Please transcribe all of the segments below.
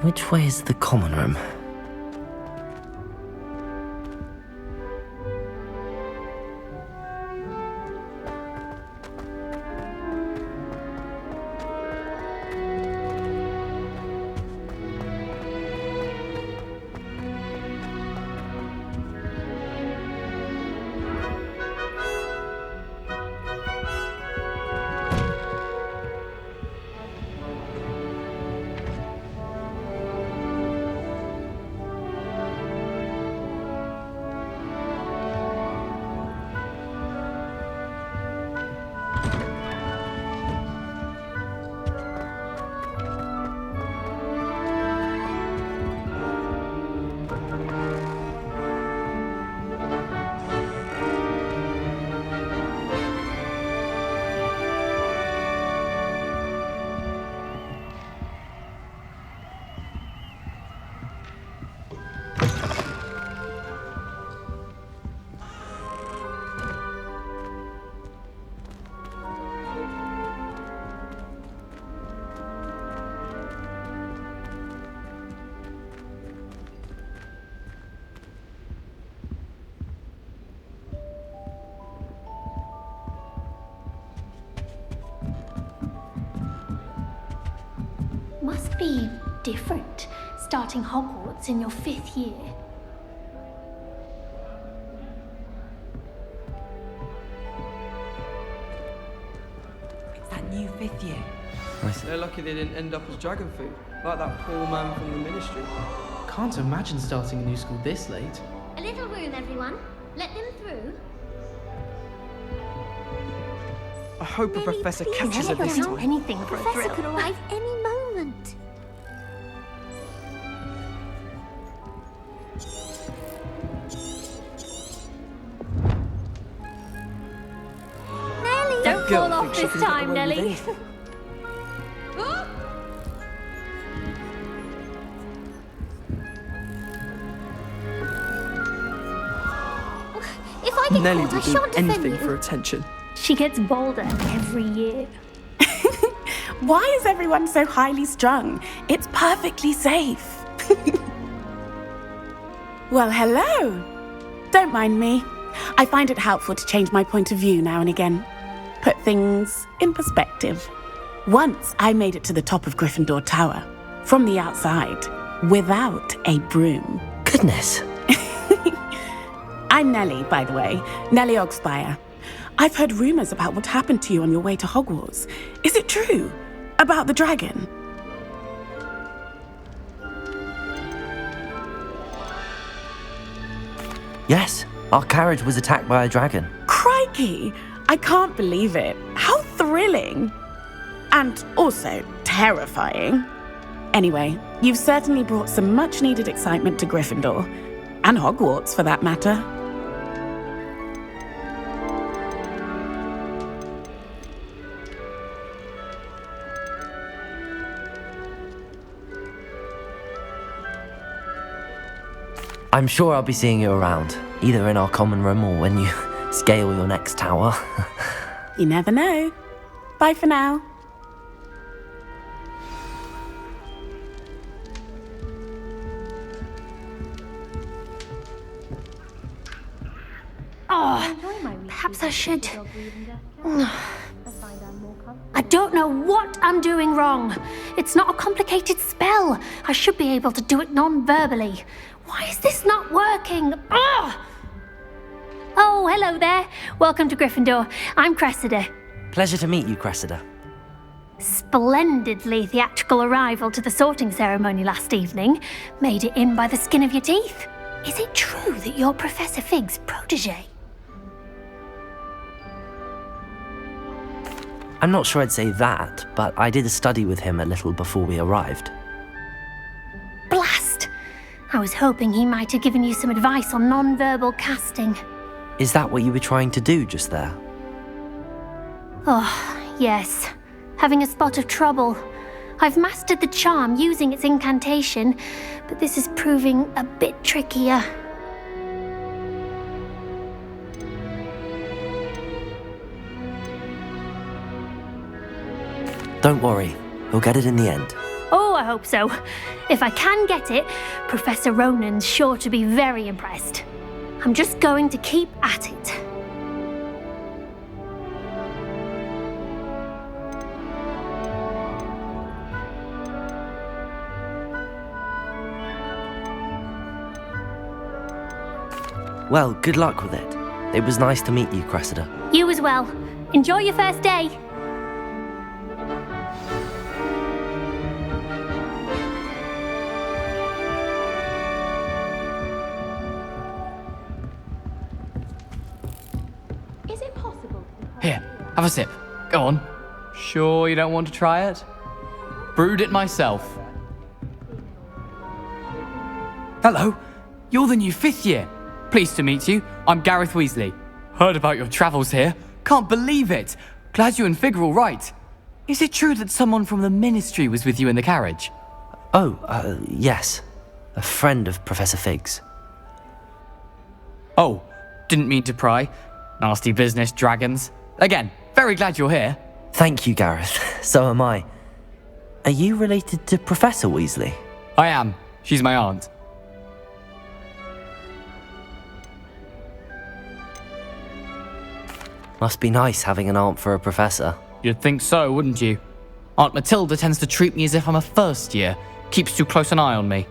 Which way is the common room? Must be different, starting Hogwarts in your 5th year. It's that new 5th year. They're lucky they didn't end up as dragon food, like that poor man from the ministry. Can't imagine starting a new school this late. A little room, everyone. Let them through. I hope a professor catches her this time. Anything for a professor could arrive any moment. Nelly! Don't fall off this time, Nelly. If I get Nelly caught, will I do shan't defend anything you. for attention. She gets bolder every year. Why is everyone so highly strung? It's perfectly safe. Well, hello. Don't mind me. I find it helpful to change my point of view now and again. Put things in perspective. Once I made it to the top of Gryffindor Tower, from the outside, without a broom. Goodness. I'm Nellie, by the way. Nellie Ogspire. I've heard rumours about what happened to you on your way to Hogwarts. Is it true? About the dragon? Yes, our carriage was attacked by a dragon. Crikey! I can't believe it. How thrilling! And also terrifying. Anyway, you've certainly brought some much-needed excitement to Gryffindor. And Hogwarts, for that matter. I'm sure I'll be seeing you around, either in our common room or when you scale your next tower. You never know. Bye for now. Oh, perhaps I should. I don't know what I'm doing wrong. It's not a complicated spell. I should be able to do it non-verbally. Why is this not working? Ugh! Oh, hello there. Welcome to Gryffindor. I'm Cressida. Pleasure to meet you, Cressida. Splendidly theatrical arrival to the sorting ceremony last evening. Made it in by the skin of your teeth. Is it true that you're Professor Fig's protege? I'm not sure I'd say that, but I did a study with him a little before we arrived. Blast! I was hoping he might have given you some advice on non-verbal casting. Is that what you were trying to do just there? Oh, yes. Having a spot of trouble. I've mastered the charm using its incantation, but this is proving a bit trickier. Don't worry, you'll get it in the end. Oh, I hope so. If I can get it, Professor Ronan's sure to be very impressed. I'm just going to keep at it. Well, good luck with it. It was nice to meet you, Cressida. You as well. Enjoy your first day. Is it possible? Here, have a sip. Go on. Sure you don't want to try it? Brewed it myself. Hello, you're the new 5th year. Pleased to meet you. I'm Gareth Weasley. Heard about your travels here. Can't believe it. Glad you and Fig are all right. Is it true that someone from the Ministry was with you in the carriage? Oh, yes. A friend of Professor Fig's. Oh, didn't mean to pry. Nasty business, dragons. Again, very glad you're here. Thank you, Gareth. So am I. Are you related to Professor Weasley? I am. She's my aunt. Must be nice having an aunt for a professor. You'd think so, wouldn't you? Aunt Matilda tends to treat me as if I'm a first year. Keeps too close an eye on me.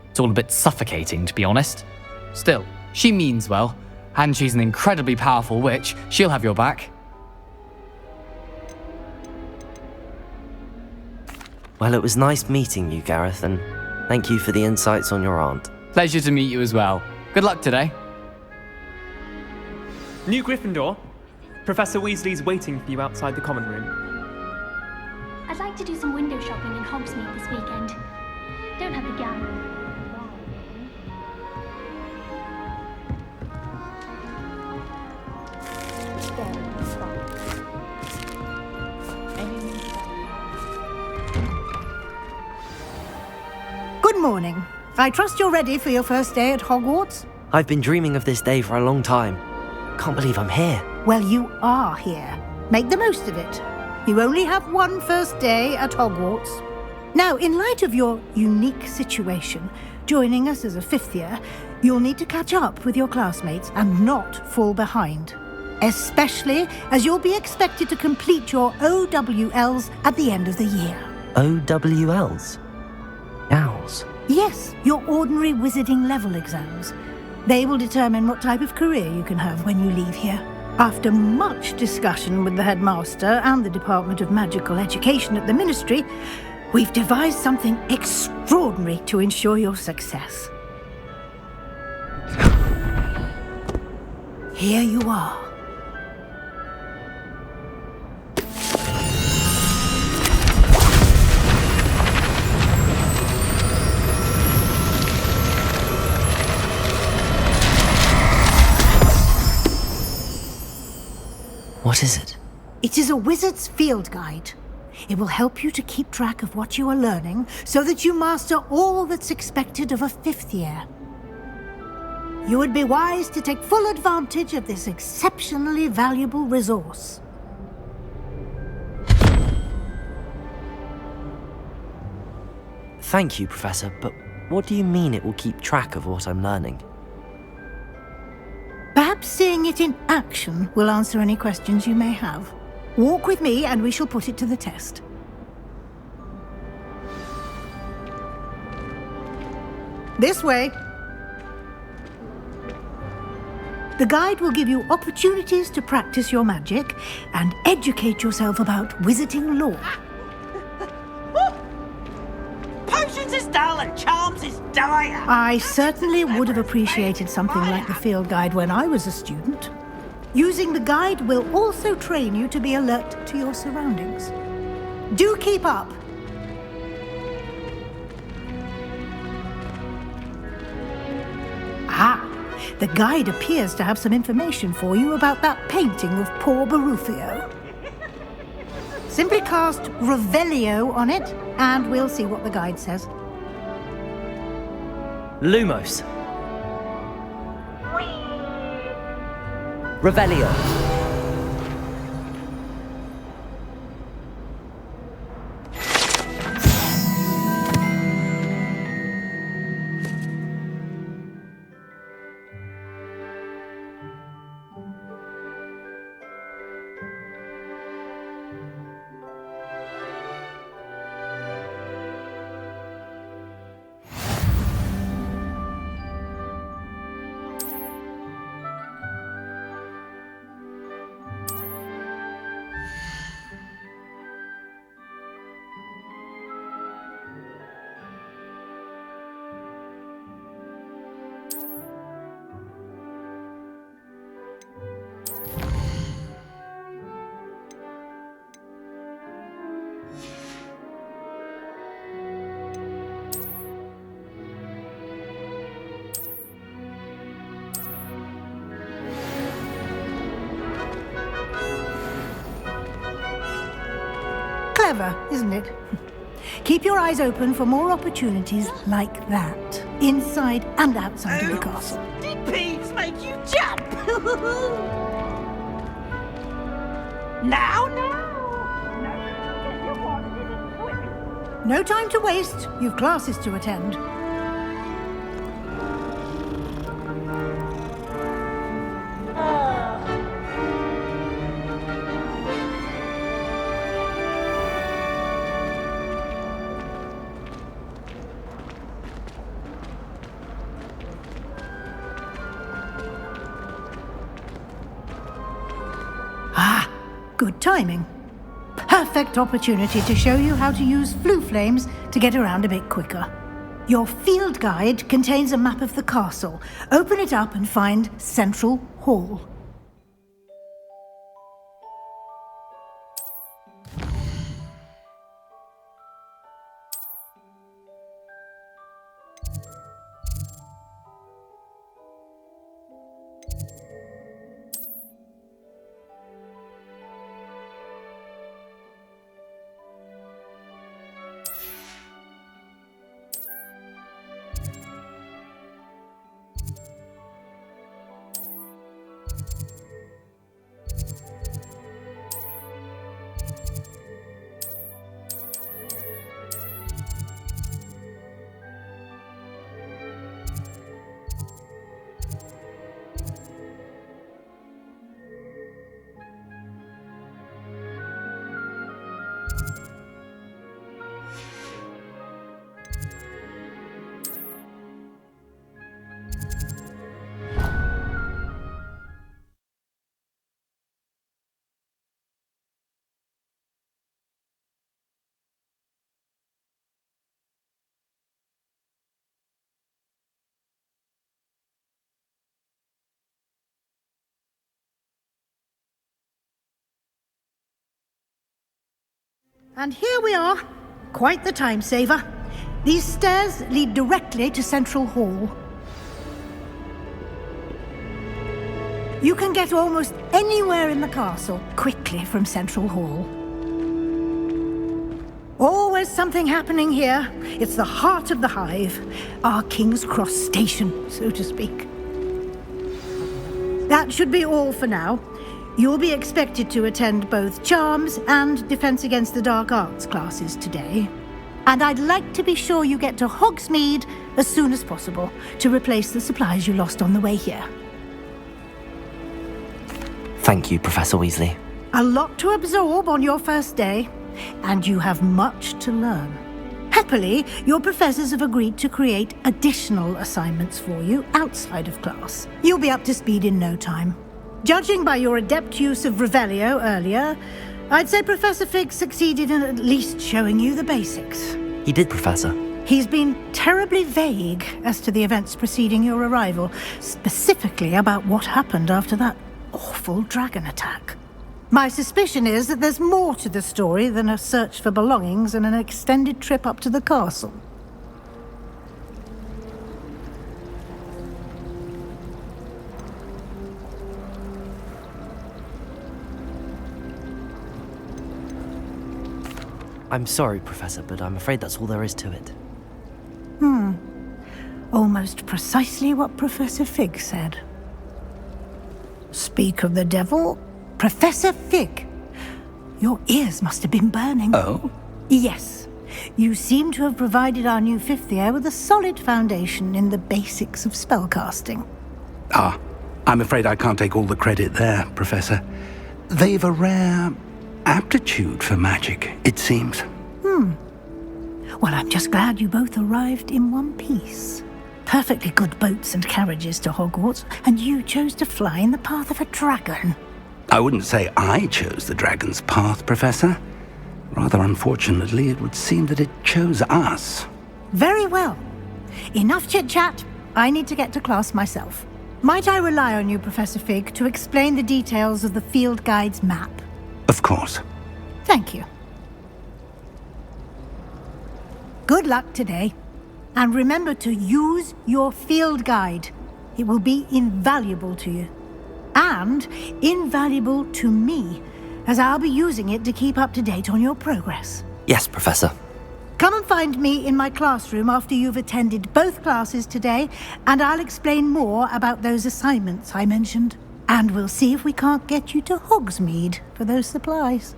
It's all a bit suffocating, to be honest. Still, she means well. And she's an incredibly powerful witch. She'll have your back. Well, it was nice meeting you, Gareth, and thank you for the insights on your aunt. Pleasure to meet you as well. Good luck today. New Gryffindor. Professor Weasley's waiting for you outside the common room. I'd like to do some window shopping in Hogsmeade this weekend. Don't have the gown. Good morning. I trust you're ready for your first day at Hogwarts? I've been dreaming of this day for a long time. Can't believe I'm here. Well, you are here. Make the most of it. You only have one first day at Hogwarts. Now, in light of your unique situation, joining us as a 5th year, you'll need to catch up with your classmates and not fall behind. Especially as you'll be expected to complete your OWLs at the end of the year. OWLs? Owls? Yes, your ordinary wizarding level exams. They will determine what type of career you can have when you leave here. After much discussion with the headmaster and the Department of Magical Education at the Ministry, we've devised something extraordinary to ensure your success. Here you are. What is it? It is a wizard's field guide. It will help you to keep track of what you are learning so that you master all that's expected of a 5th year. You would be wise to take full advantage of this exceptionally valuable resource. Thank you, Professor, but what do you mean it will keep track of what I'm learning? Perhaps seeing it in action will answer any questions you may have. Walk with me and we shall put it to the test. This way. The guide will give you opportunities to practice your magic and educate yourself about wizarding lore. Potions is dull and charms is dire. I certainly would have appreciated something like the field guide when I was a student. Using the guide will also train you to be alert to your surroundings. Do keep up. Ah, the guide appears to have some information for you about that painting of poor Barufio. Simply cast Revelio on it, and we'll see what the guide says. Lumos. Revelio. clever, isn't it? Keep your eyes open for more opportunities like that, inside and outside of the castle. Did Peeves make you jump? Now. No time to waste. You've classes to attend. Good timing. Perfect opportunity to show you how to use flue flames to get around a bit quicker. Your field guide contains a map of the castle. Open it up and find Central Hall. And here we are. Quite the time saver. These stairs lead directly to Central Hall. You can get almost anywhere in the castle quickly from Central Hall. Always something happening here. It's the heart of the hive, our King's Cross station, so to speak. That should be all for now. You'll be expected to attend both Charms and Defense Against the Dark Arts classes today. And I'd like to be sure you get to Hogsmeade as soon as possible to replace the supplies you lost on the way here. Thank you, Professor Weasley. A lot to absorb on your first day, and you have much to learn. Happily, your professors have agreed to create additional assignments for you outside of class. You'll be up to speed in no time. Judging by your adept use of Revelio earlier, I'd say Professor Fig succeeded in at least showing you the basics. He did, Professor. He's been terribly vague as to the events preceding your arrival, specifically about what happened after that awful dragon attack. My suspicion is that there's more to the story than a search for belongings and an extended trip up to the castle. I'm sorry, Professor, but I'm afraid that's all there is to it. Almost precisely what Professor Fig said. Speak of the devil, Professor Fig. Your ears must have been burning. Oh? Yes. You seem to have provided our new fifth year with a solid foundation in the basics of spellcasting. Ah, I'm afraid I can't take all the credit there, Professor. They've a rare aptitude for magic, it seems. Well, I'm just glad you both arrived in one piece. Perfectly good boats and carriages to Hogwarts, and you chose to fly in the path of a dragon. I wouldn't say I chose the dragon's path, Professor. Rather unfortunately, it would seem that it chose us. Very well. Enough chit-chat. I need to get to class myself. Might I rely on you, Professor Fig, to explain the details of the field guide's map? Of course. Thank you. Good luck today. And remember to use your field guide. It will be invaluable to you. And invaluable to me, as I'll be using it to keep up to date on your progress. Yes, Professor. Come and find me in my classroom after you've attended both classes today, and I'll explain more about those assignments I mentioned. And we'll see if we can't get you to Hogsmeade for those supplies.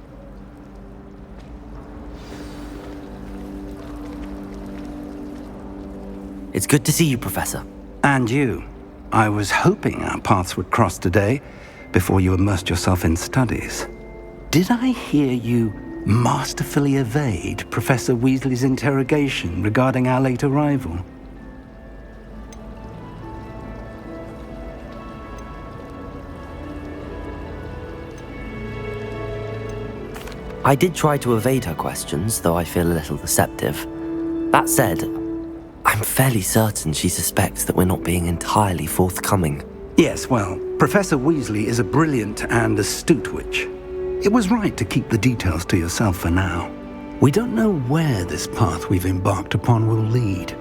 It's good to see you, Professor. And you. I was hoping our paths would cross today, before you immersed yourself in studies. Did I hear you masterfully evade Professor Weasley's interrogation regarding our late arrival? I did try to evade her questions, though I feel a little deceptive. That said, I'm fairly certain she suspects that we're not being entirely forthcoming. Yes, well, Professor Weasley is a brilliant and astute witch. It was right to keep the details to yourself for now. We don't know where this path we've embarked upon will lead.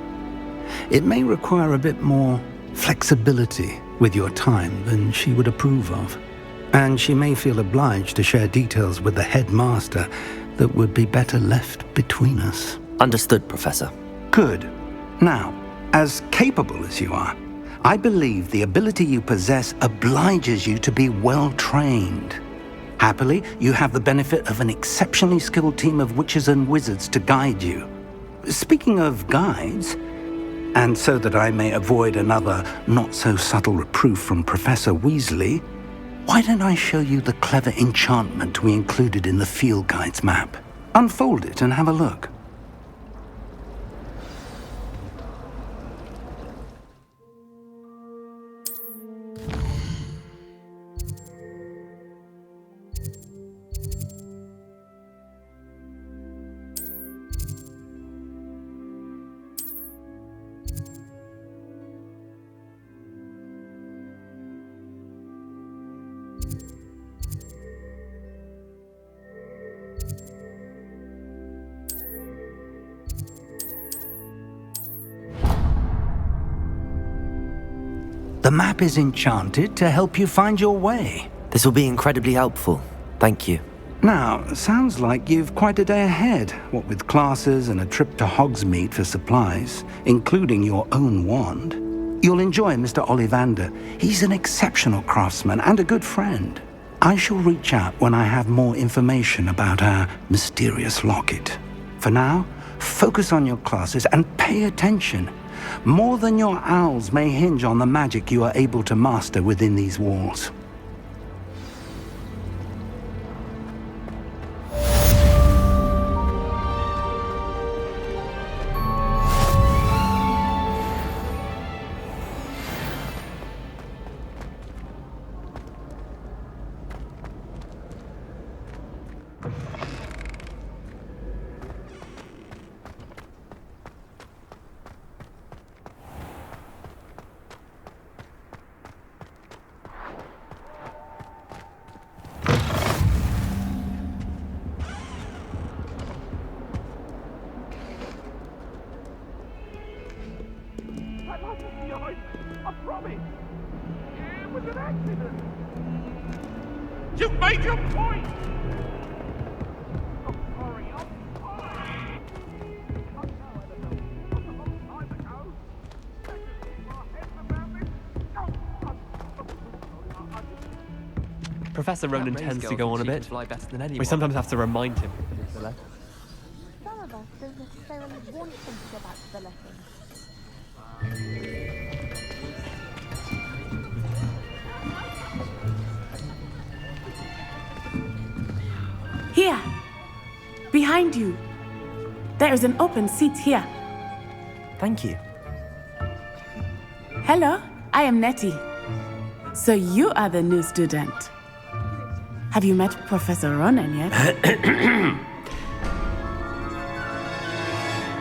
It may require a bit more flexibility with your time than she would approve of. And she may feel obliged to share details with the headmaster that would be better left between us. Understood, Professor. Good. Now, as capable as you are, I believe the ability you possess obliges you to be well-trained. Happily, you have the benefit of an exceptionally skilled team of witches and wizards to guide you. Speaking of guides, and so that I may avoid another not-so-subtle reproof from Professor Weasley, why don't I show you the clever enchantment we included in the field guide's map? Unfold it and have a look. The map is enchanted to help you find your way. This will be incredibly helpful. Thank you. Now, sounds like you've quite a day ahead, what with classes and a trip to Hogsmeade for supplies, including your own wand. You'll enjoy Mr. Ollivander. He's an exceptional craftsman and a good friend. I shall reach out when I have more information about our mysterious locket. For now, focus on your classes and pay attention. More than your owls may hinge on the magic you are able to master within these walls. You've made your point! Professor Ronan tends to go on a bit. We sometimes have to remind him. Some of us don't necessarily want him to go back to the lessons. Here, behind you. There is an open seat here. Thank you. Hello, I am Nettie. So you are the new student. Have you met Professor Ronan yet?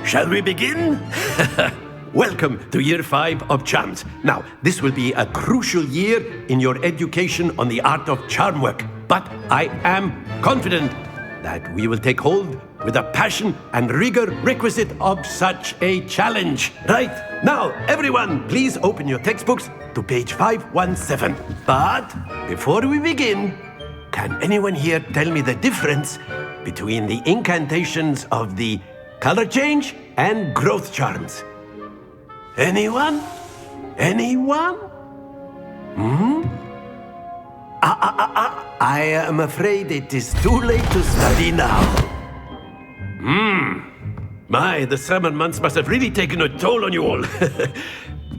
Shall we begin? Welcome to Year 5 of Charms. Now, this will be a crucial year in your education on the art of charm work. But I am confident that we will take hold with the passion and rigor requisite of such a challenge. Right, now, everyone, please open your textbooks to page 517. But before we begin, can anyone here tell me the difference between the incantations of the color change and growth charms? Anyone? Anyone? I am afraid it is too late to study now. My, the summer months must have really taken a toll on you all.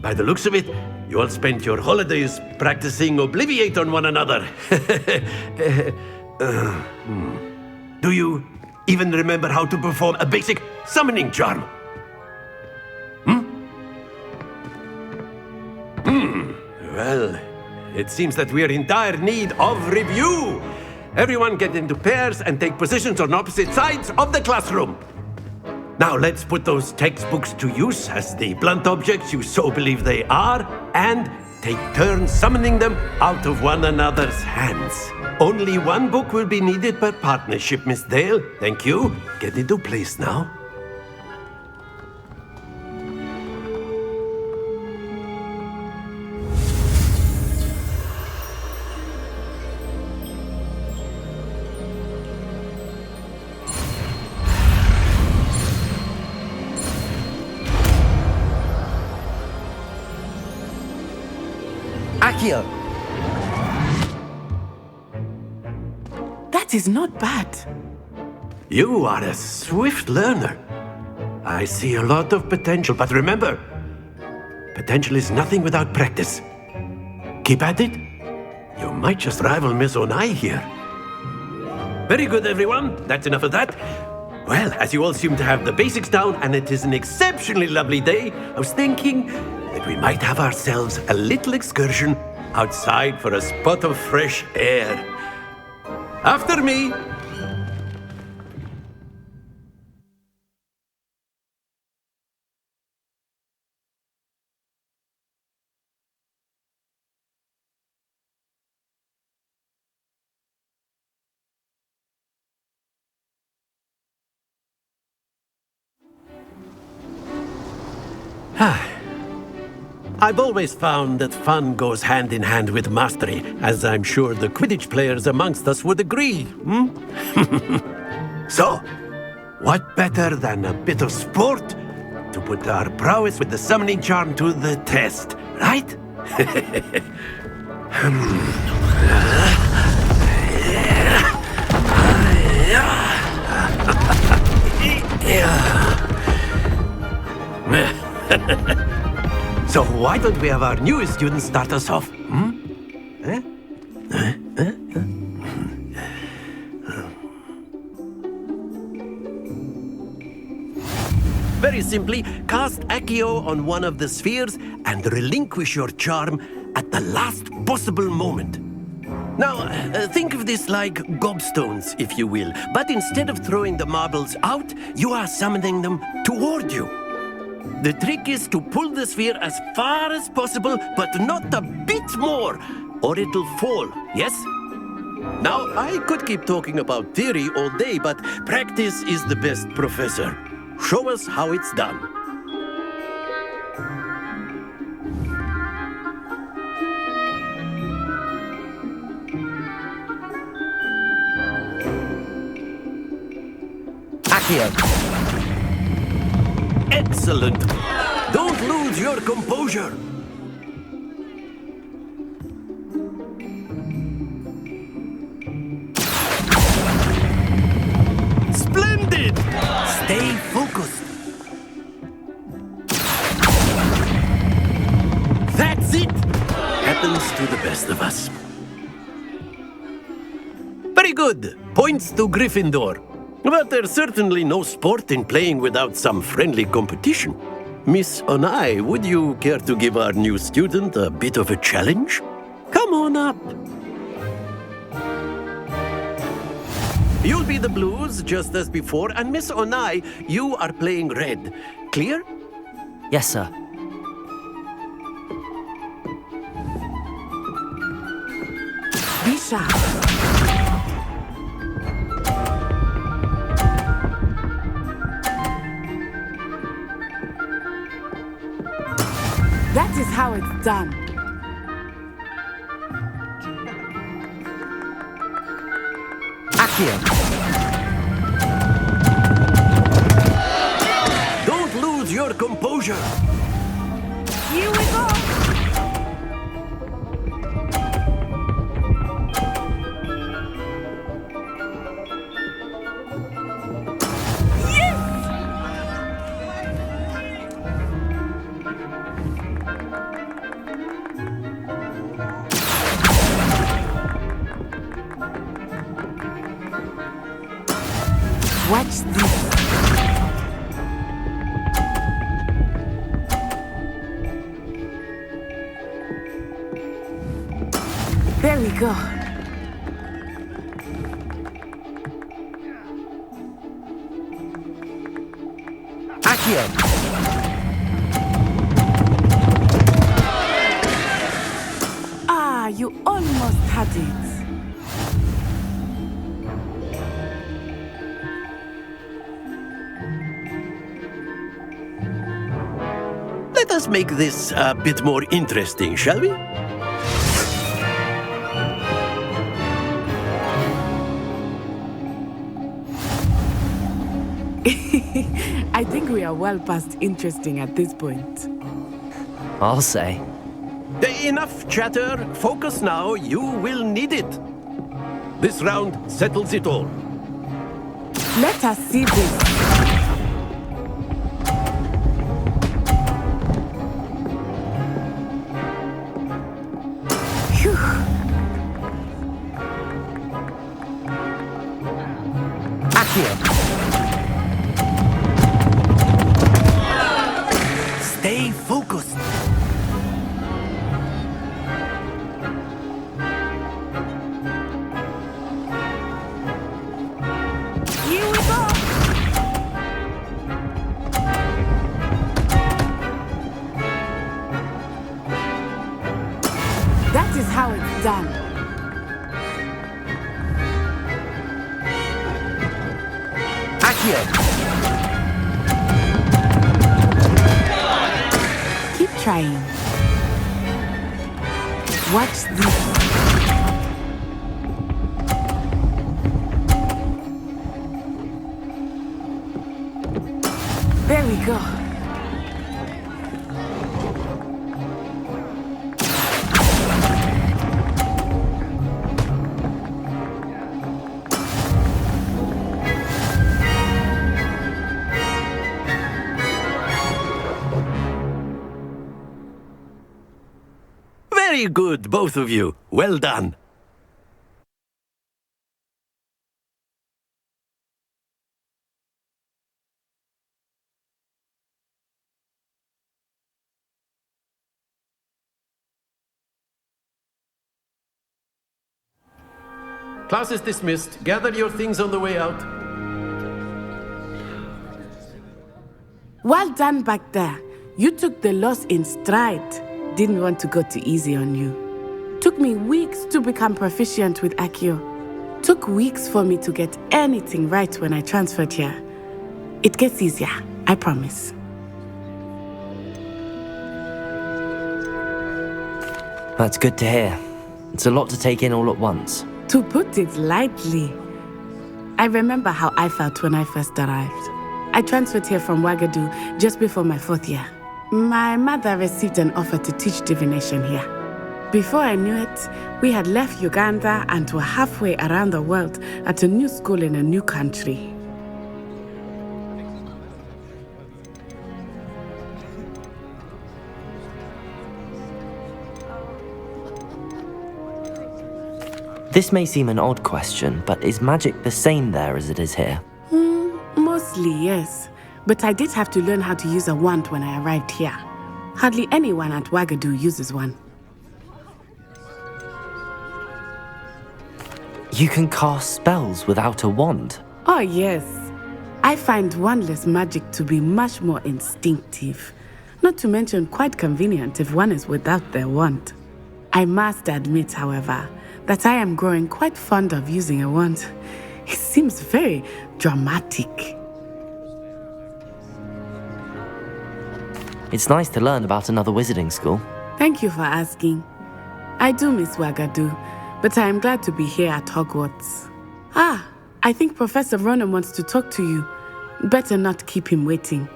By the looks of it, you all spent your holidays practicing Obliviate on one another. Do you even remember how to perform a basic summoning charm? Well, it seems that we are in dire need of review. Everyone get into pairs and take positions on opposite sides of the classroom. Now let's put those textbooks to use as the blunt objects you so believe they are, and take turns summoning them out of one another's hands. Only one book will be needed per partnership, Miss Dale. Thank you. Get into place now. Accio! That is not bad. You are a swift learner. I see a lot of potential, but remember, potential is nothing without practice. Keep at it. You might just rival Miss Onai here. Very good, everyone. That's enough of that. Well, as you all seem to have the basics down, and it is an exceptionally lovely day, I was thinking that we might have ourselves a little excursion outside for a spot of fresh air. After me. I've always found that fun goes hand in hand with mastery, as I'm sure the Quidditch players amongst us would agree. So, what better than a bit of sport to put our prowess with the summoning charm to the test, right? So why don't we have our newest student start us off? Very simply, cast Accio on one of the spheres and relinquish your charm at the last possible moment. Now, think of this like gobstones, if you will, but instead of throwing the marbles out, you are summoning them toward you. The trick is to pull the sphere as far as possible, but not a bit more, or it'll fall, yes? Now, I could keep talking about theory all day, but practice is the best professor. Show us how it's done. Accio! Excellent! Don't lose your composure! Splendid! Stay focused. That's it! Happens to the best of us. Very good. Points to Gryffindor. But there's certainly no sport in playing without some friendly competition. Miss Onai, would you care to give our new student a bit of a challenge? Come on up. You'll be the blues, just as before, and Miss Onai, you are playing red. Clear? Yes, sir. Be sharp. That is how it's done. Accio. Don't lose your composure. Here we go. Watch this. There we go. Accio. Ah, you almost had it. Let us make this a bit more interesting, shall we? I think we are well past interesting at this point. I'll say. Enough chatter. Focus now. You will need it. This round settles it all. Let us see this. Phew. Accio. Stay focused. Here we go. That is how it's done. Accio. Keep trying. Watch this. There we go. Very good, both of you. Well done. Class is dismissed. Gather your things on the way out. Well done back there. You took the loss in stride. Didn't want to go too easy on you. Took me weeks to become proficient with Accio. Took weeks for me to get anything right when I transferred here. It gets easier, I promise. That's good to hear. It's a lot to take in all at once. To put it lightly, I remember how I felt when I first arrived. I transferred here from Ouagadougou just before my 4th year. My mother received an offer to teach divination here. Before I knew it, we had left Uganda and were halfway around the world at a new school in a new country. This may seem an odd question, but is magic the same there as it is here? Mostly, yes. But I did have to learn how to use a wand when I arrived here. Hardly anyone at Ouagadougou uses one. You can cast spells without a wand? Oh, yes. I find wandless magic to be much more instinctive. Not to mention quite convenient if one is without their wand. I must admit, however, that I am growing quite fond of using a wand. It seems very dramatic. It's nice to learn about another wizarding school. Thank you for asking. I do miss Ouagadougou, but I am glad to be here at Hogwarts. Ah, I think Professor Ronan wants to talk to you. Better not keep him waiting.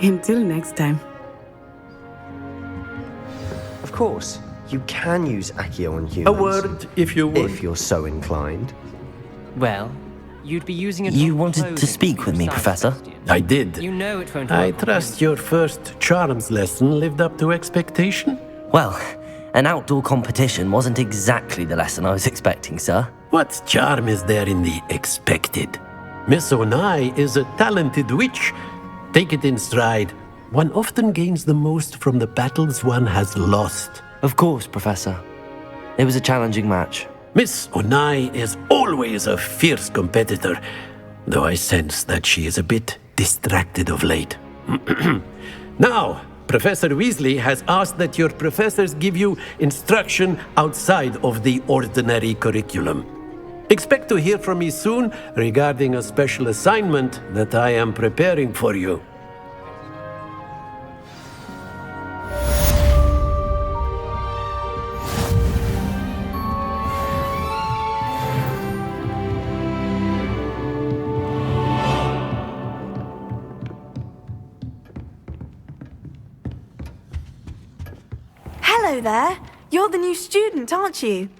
Until next time. Of course, you can use Accio on humans. A word, if you would. If you're so inclined. Well, you'd be using it. You wanted to speak with me, Professor? I did. You know it won't I work. trust your first charms lesson lived up to expectation? Well, an outdoor competition wasn't exactly the lesson I was expecting, sir. What charm is there in the expected? Miss Onai is a talented witch. Take it in stride. One often gains the most from the battles one has lost. Of course, Professor. It was a challenging match. Miss Onai is always a fierce competitor, though I sense that she is a bit distracted of late. Now, Professor Weasley has asked that your professors give you instruction outside of the ordinary curriculum. Expect to hear from me soon regarding a special assignment that I am preparing for you. Hello there. You're the new student, aren't you?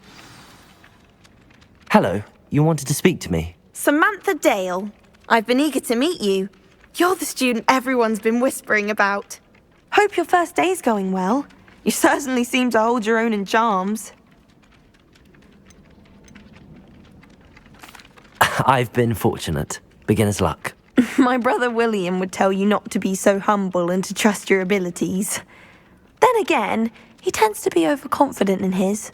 Hello, you wanted to speak to me? Samantha Dale. I've been eager to meet you. You're the student everyone's been whispering about. Hope your first day's going well. You certainly seem to hold your own in charms. I've been fortunate. Beginner's luck. My brother William would tell you not to be so humble and to trust your abilities. Then again, he tends to be overconfident in his.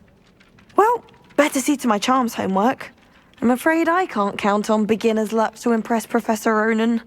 Well, better see to my charms homework. I'm afraid I can't count on beginner's luck to impress Professor Ronan.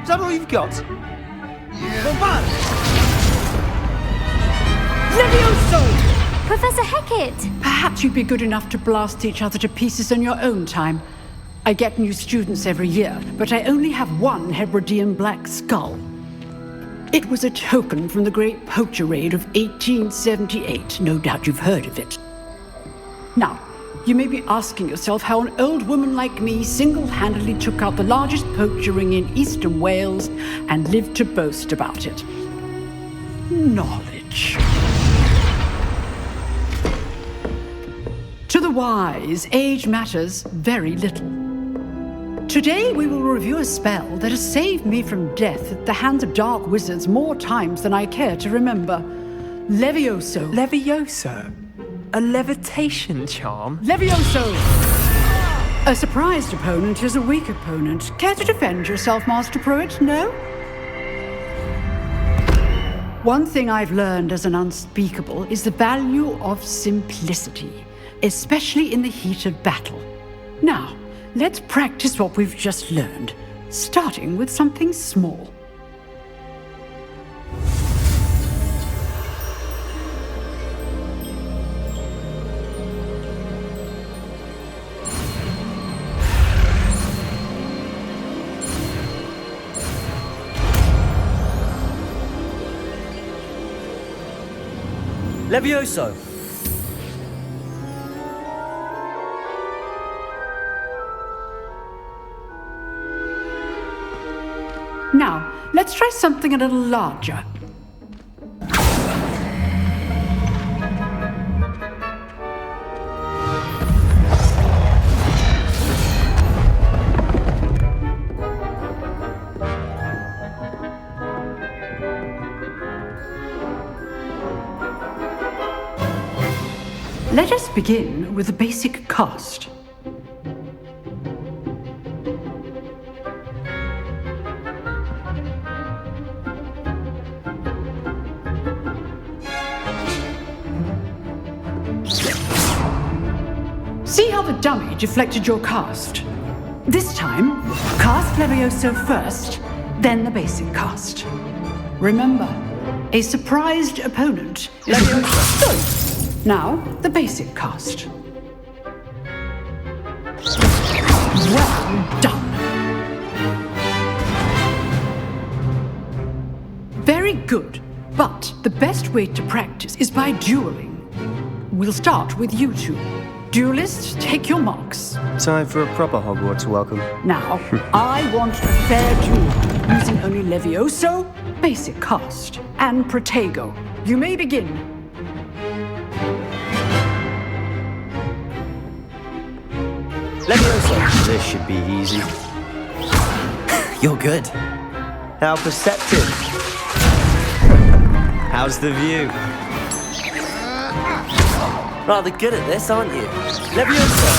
Is that all you've got? Levioso! Professor Hecat! Perhaps you'd be good enough to blast each other to pieces in your own time. I get new students every year, but I only have one Hebridean black skull. It was a token from the Great Poacher Raid of 1878. No doubt you've heard of it. Now, you may be asking yourself how an old woman like me single-handedly took out the largest poacher ring in eastern Wales and lived to boast about it. Knowledge. To the wise, age matters very little. Today we will review a spell that has saved me from death at the hands of dark wizards more times than I care to remember. Levioso. Levioso? A levitation charm? Levioso! A surprised opponent is a weak opponent. Care to defend yourself, Master Pruitt? No? One thing I've learned as an unspeakable is the value of simplicity, especially in the heat of battle. Now, let's practice what we've just learned, starting with something small. Levioso! Now, let's try something a little larger. Let us begin with the basic cast. See how the dummy deflected your cast? This time, cast Levioso first, then the basic cast. Remember, a surprised opponent is Levioso. Now, the basic cast. Well done. Very good, but the best way to practice is by dueling. We'll start with you two. Duelists, take your marks. Time for a proper Hogwarts welcome. Now, I want a fair duel, using only Levioso, basic cast, and Protego. You may begin. Levioso. This should be easy. You're good. How perceptive. How's the view? Rather good at this, aren't you? Levioso!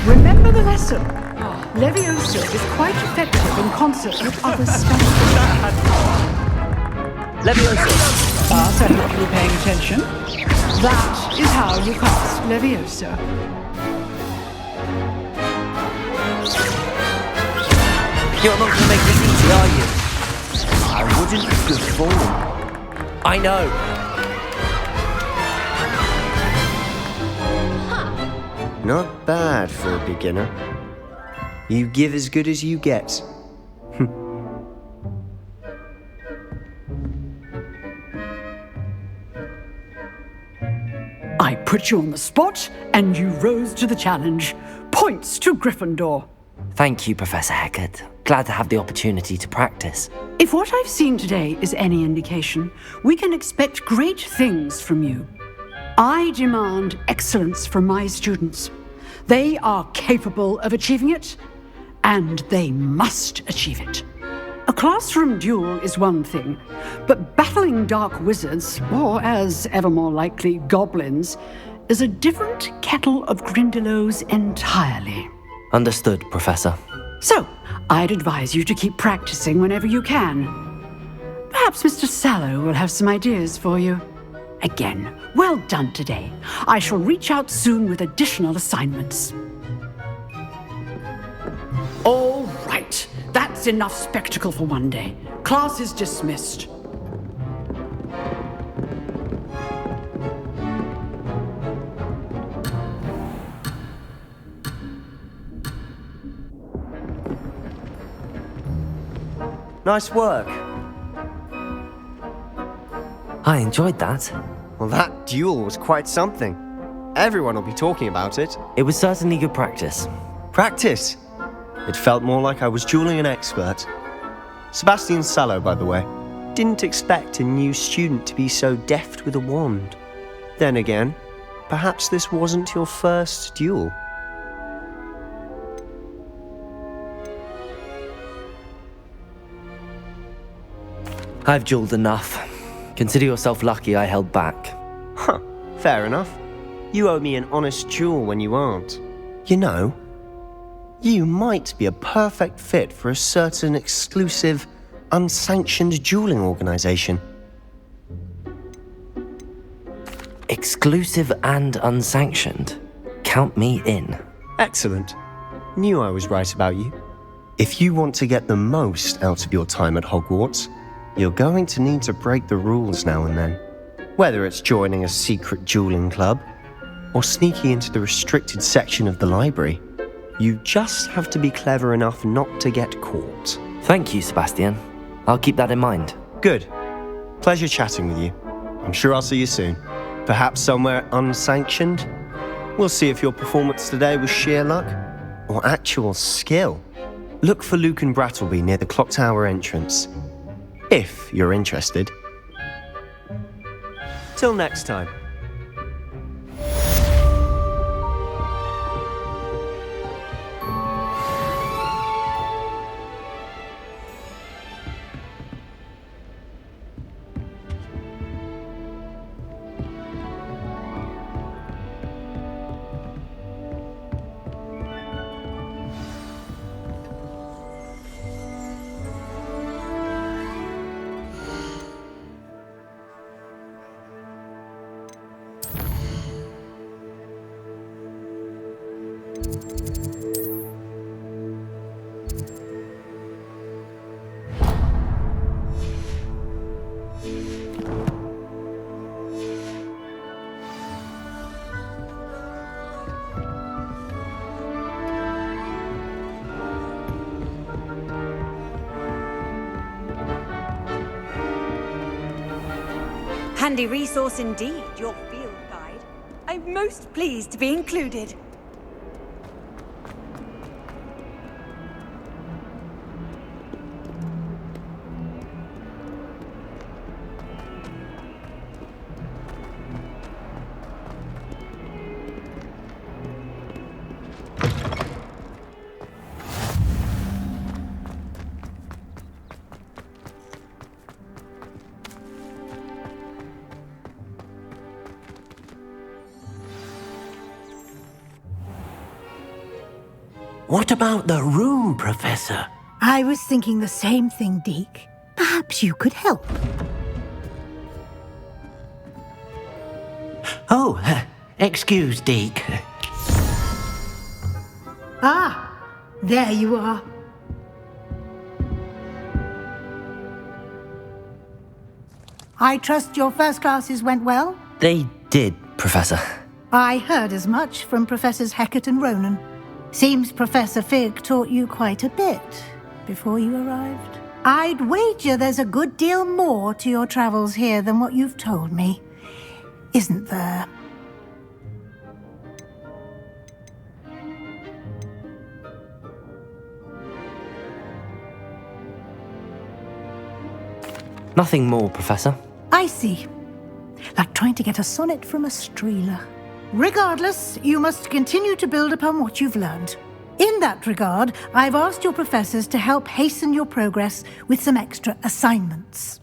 Remember the lesson. Levioso is quite effective in concert with other spells. Levioso! Certainly paying attention. That is how you cast Levioso. You're not going to make this easy, are you? I wouldn't be good form. I know. Not bad for a beginner. You give as good as you get. I put you on the spot, and you rose to the challenge. Points to Gryffindor. Thank you, Professor Hecat. Glad to have the opportunity to practice. If what I've seen today is any indication, we can expect great things from you. I demand excellence from my students. They are capable of achieving it, and they must achieve it. A classroom duel is one thing, but battling dark wizards, or as ever more likely, goblins, is a different kettle of Grindylows entirely. Understood, Professor. So, I'd advise you to keep practicing whenever you can. Perhaps Mr. Sallow will have some ideas for you. Again, well done today. I shall reach out soon with additional assignments. All right, that's enough spectacle for one day. Class is dismissed. Nice work. I enjoyed that. Well, that duel was quite something. Everyone will be talking about it. It was certainly good practice. Practice? It felt more like I was dueling an expert. Sebastian Sallow, by the way. Didn't expect a new student to be so deft with a wand. Then again, perhaps this wasn't your first duel. I've dueled enough. Consider yourself lucky I held back. Huh, fair enough. You owe me an honest duel when you aren't. You know, you might be a perfect fit for a certain exclusive, unsanctioned dueling organization. Exclusive and unsanctioned? Count me in. Excellent. Knew I was right about you. If you want to get the most out of your time at Hogwarts, you're going to need to break the rules now and then. Whether it's joining a secret dueling club, or sneaking into the restricted section of the library. You just have to be clever enough not to get caught. Thank you, Sebastian. I'll keep that in mind. Good. Pleasure chatting with you. I'm sure I'll see you soon. Perhaps somewhere unsanctioned? We'll see if your performance today was sheer luck or actual skill. Look for Luke and Brattleby near the clock tower entrance, if you're interested. Till next time. Handy resource indeed, your field guide. I'm most pleased to be included. What about the room, Professor? I was thinking the same thing, Deke. Perhaps you could help. Oh, excuse, Deke. Ah, there you are. I trust your first classes went well? They did, Professor. I heard as much from Professors Hecat and Ronan. Seems Professor Fig taught you quite a bit before you arrived. I'd wager there's a good deal more to your travels here than what you've told me, isn't there? Nothing more, Professor. I see. Like trying to get a sonnet from a streeler. Regardless, you must continue to build upon what you've learned. In that regard, I've asked your professors to help hasten your progress with some extra assignments.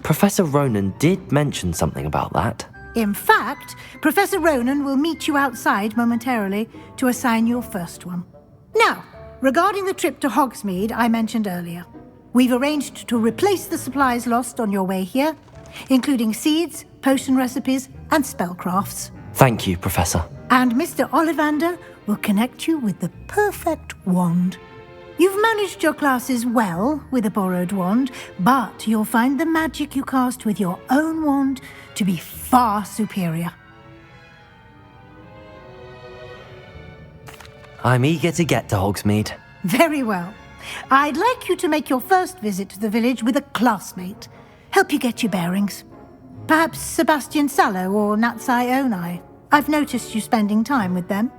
Professor Ronan did mention something about that. In fact, Professor Ronan will meet you outside momentarily to assign your first one. Now, regarding the trip to Hogsmeade I mentioned earlier, we've arranged to replace the supplies lost on your way here, including seeds, potion recipes, and spellcrafts. Thank you, Professor. And Mr. Ollivander will connect you with the perfect wand. You've managed your classes well with a borrowed wand, but you'll find the magic you cast with your own wand to be far superior. I'm eager to get to Hogsmeade. Very well. I'd like you to make your first visit to the village with a classmate. Help you get your bearings. Perhaps Sebastian Sallow or Natsai Onai. I've noticed you spending time with them.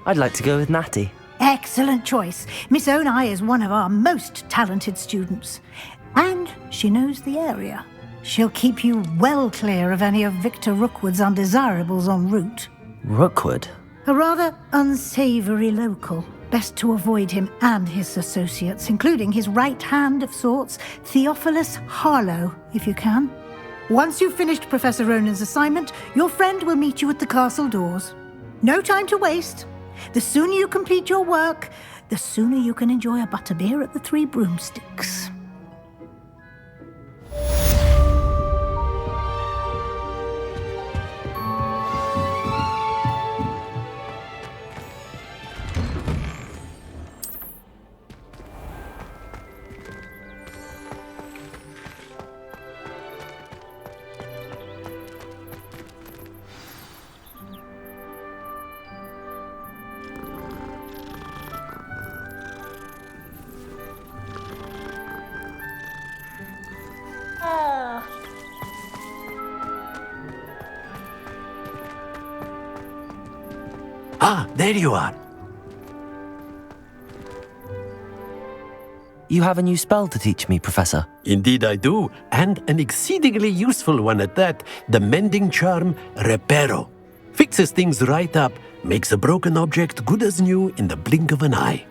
I'd like to go with Natty. Excellent choice. Miss Onai is one of our most talented students. And she knows the area. She'll keep you well clear of any of Victor Rookwood's undesirables en route. Rookwood? A rather unsavoury local. Best to avoid him and his associates, including his right hand of sorts, Theophilus Harlow, if you can. Once you've finished Professor Ronan's assignment, your friend will meet you at the castle doors. No time to waste. The sooner you complete your work, the sooner you can enjoy a butterbeer at the Three Broomsticks. Ah, there you are. You have a new spell to teach me, Professor. Indeed I do, and an exceedingly useful one at that. The mending charm, Reparo. Fixes things right up, makes a broken object good as new in the blink of an eye.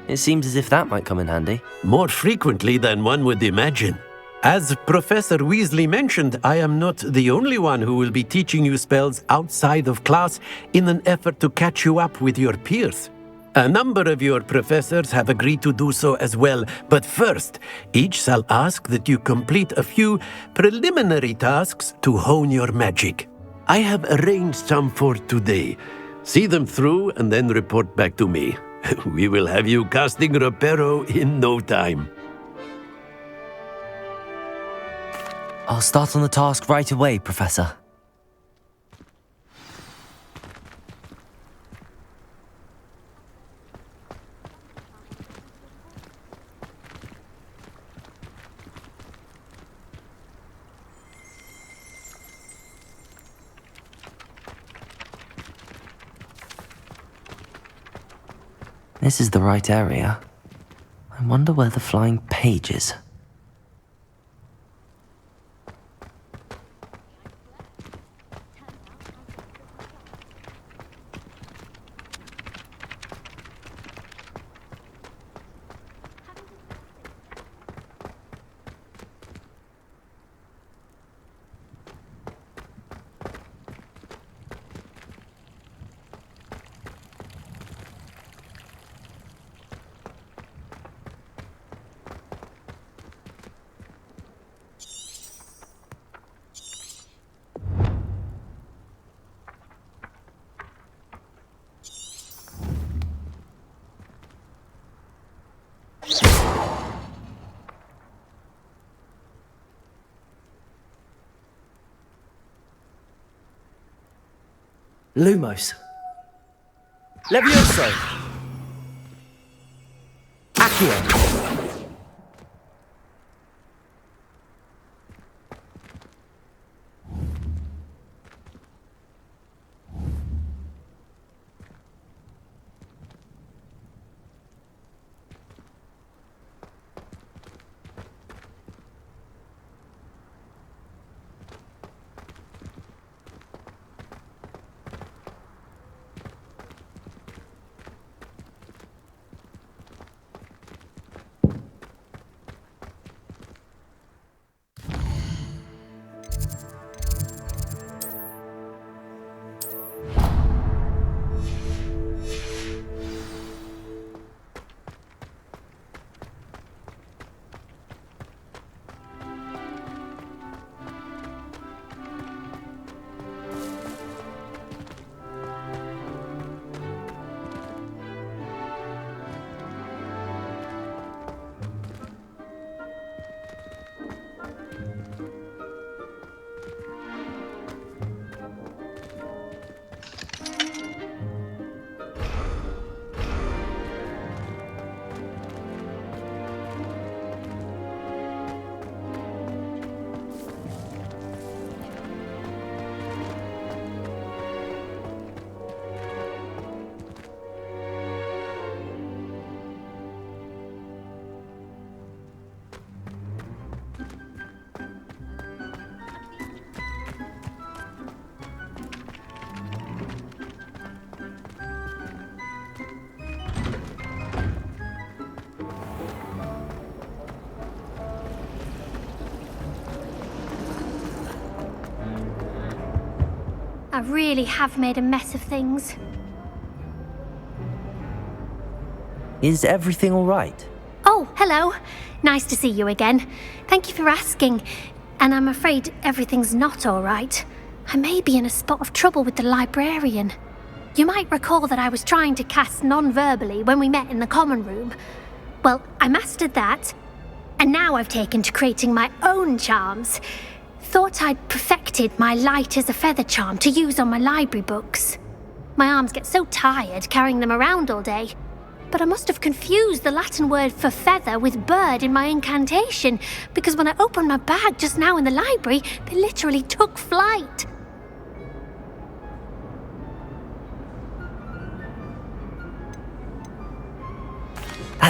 It seems as if that might come in handy. More frequently than one would imagine. As Professor Weasley mentioned, I am not the only one who will be teaching you spells outside of class in an effort to catch you up with your peers. A number of your professors have agreed to do so as well, but first, each shall ask that you complete a few preliminary tasks to hone your magic. I have arranged some for today. See them through and then report back to me. We will have you casting Reparo in no time. I'll start on the task right away, Professor. This is the right area. I wonder where the flying page is. Lumos. Levioso. Accio. I really have made a mess of things. Is everything all right? Oh, hello. Nice to see you again. Thank you for asking. And I'm afraid everything's not all right. I may be in a spot of trouble with the librarian. You might recall that I was trying to cast non-verbally when we met in the common room. Well, I mastered that. And now I've taken to creating my own charms. Thought I'd perfected my light as a feather charm to use on my library books. My arms get so tired carrying them around all day. But I must have confused the Latin word for feather with bird in my incantation, because when I opened my bag just now in the library, they literally took flight.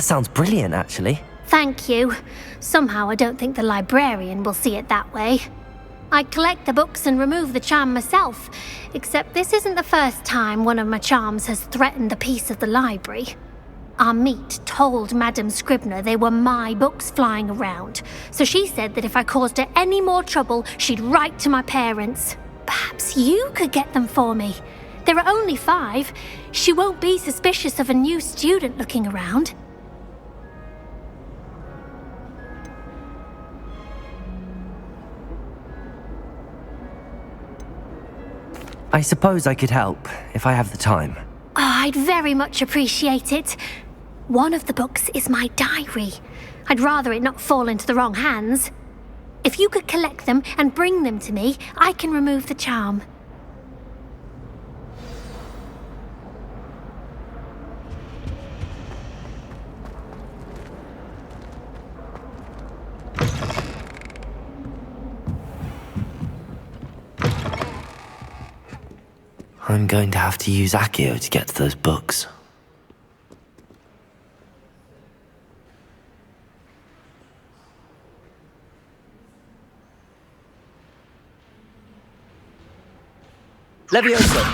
That sounds brilliant, actually. Thank you. Somehow I don't think the librarian will see it that way. I collect the books and remove the charm myself, except this isn't the first time one of my charms has threatened the peace of the library. Our meet told Madame Scribner they were my books flying around, so she said that if I caused her any more trouble, she'd write to my parents. Perhaps you could get them for me. There are only 5. She won't be suspicious of a new student looking around. I suppose I could help, if I have the time. Oh, I'd very much appreciate it. One of the books is my diary. I'd rather it not fall into the wrong hands. If you could collect them and bring them to me, I can remove the charm. I'm going to have to use Accio to get to those books. Leviosa!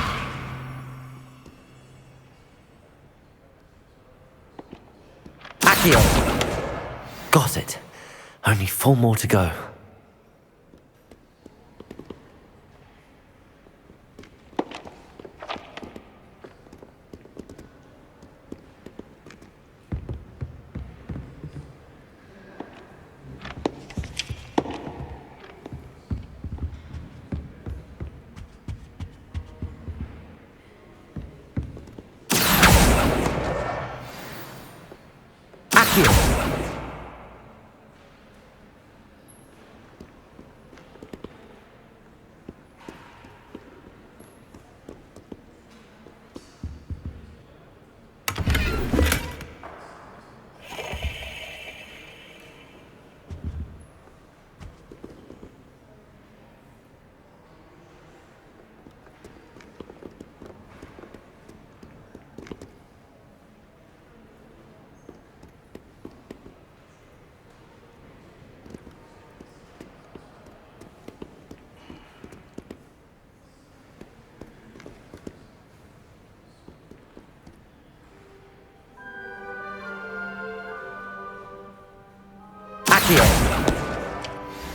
Accio! Got it. Only 4 more to go.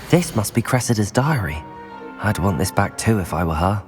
This must be Cressida's diary. I'd want this back too if I were her.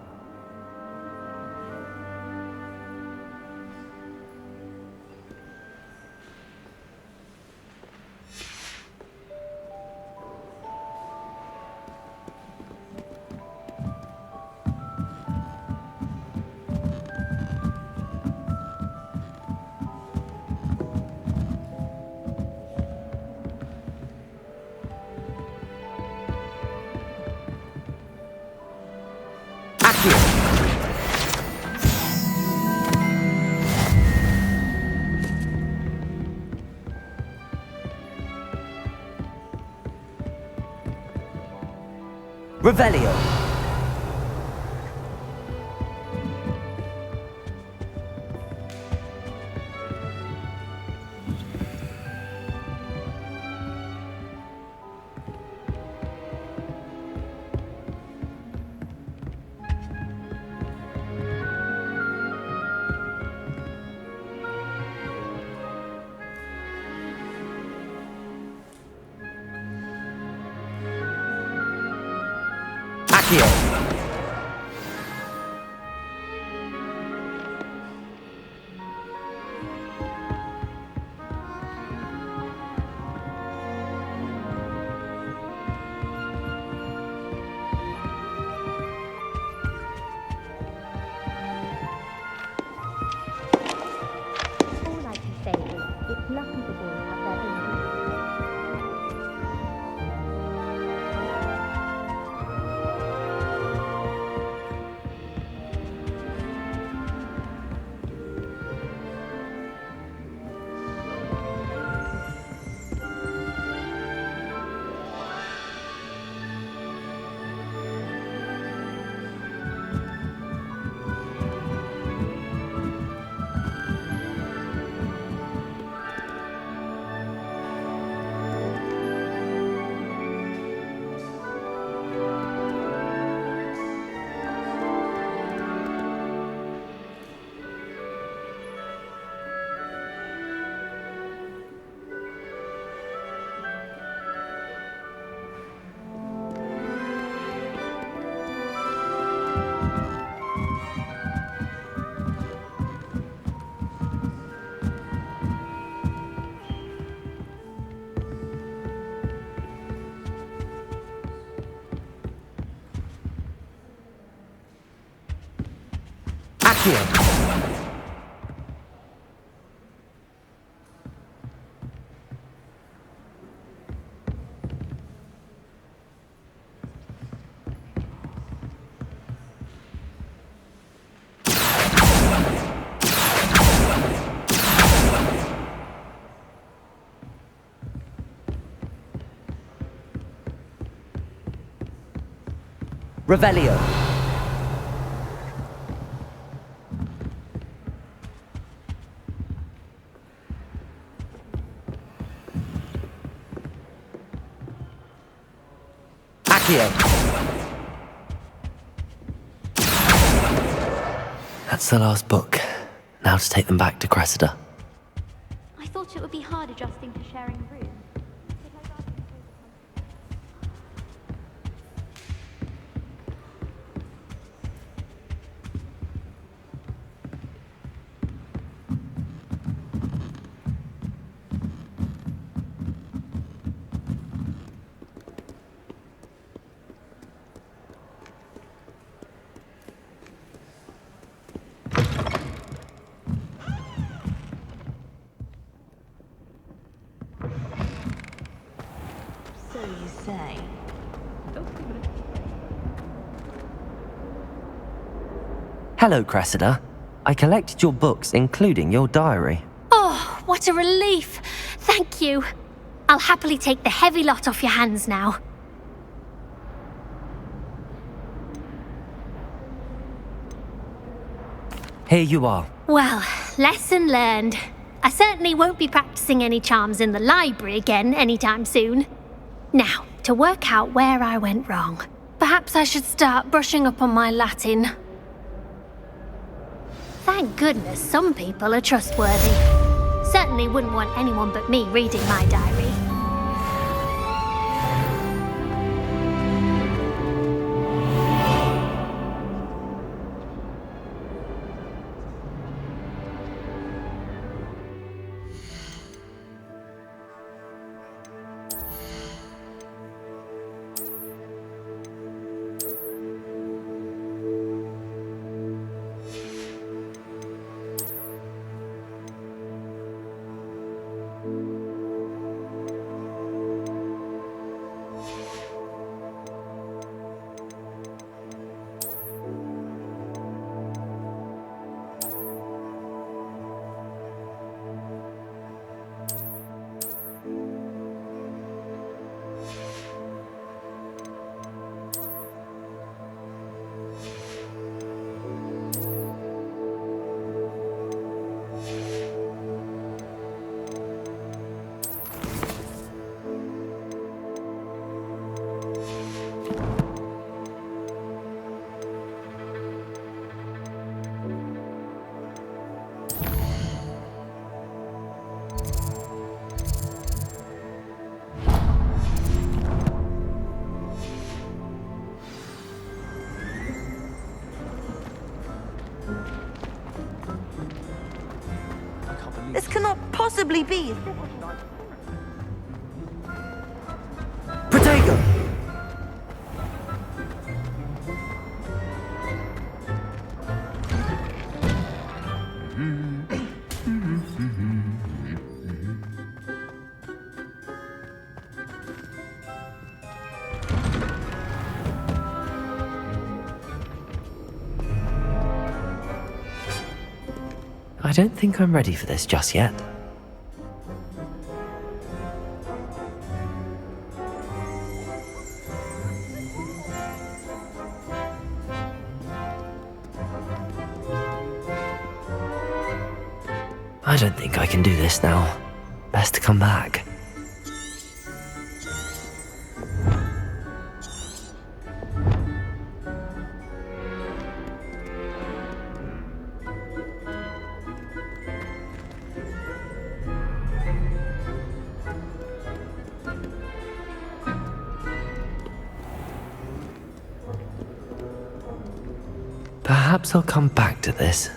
Revelio. Accio. Revelio. Accio. That's the last book. Now to take them back to Cressida. I thought it would be hard adjusting to sharing a room. So you say. Hello, Cressida. I collected your books, including your diary. Oh, what a relief. Thank you. I'll happily take the heavy lot off your hands now. Here you are. Well, lesson learned. I certainly won't be practicing any charms in the library again anytime soon. Now, to work out where I went wrong. Perhaps I should start brushing up on my Latin. Thank goodness some people are trustworthy. Certainly wouldn't want anyone but me reading my diary. This cannot possibly be. Protego! I don't think I'm ready for this just yet. I don't think I can do this now. Best to come back. Perhaps I'll come back to this.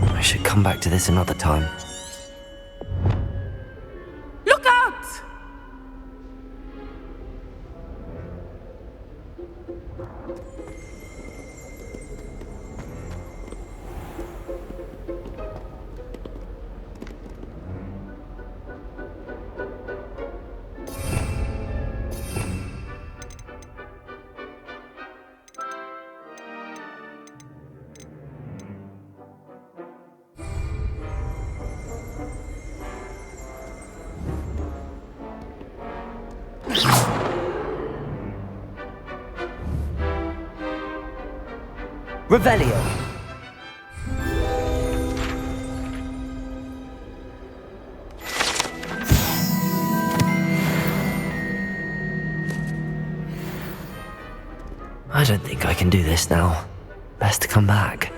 I should come back to this another time. Revelio. I don't think I can do this now. Best to come back.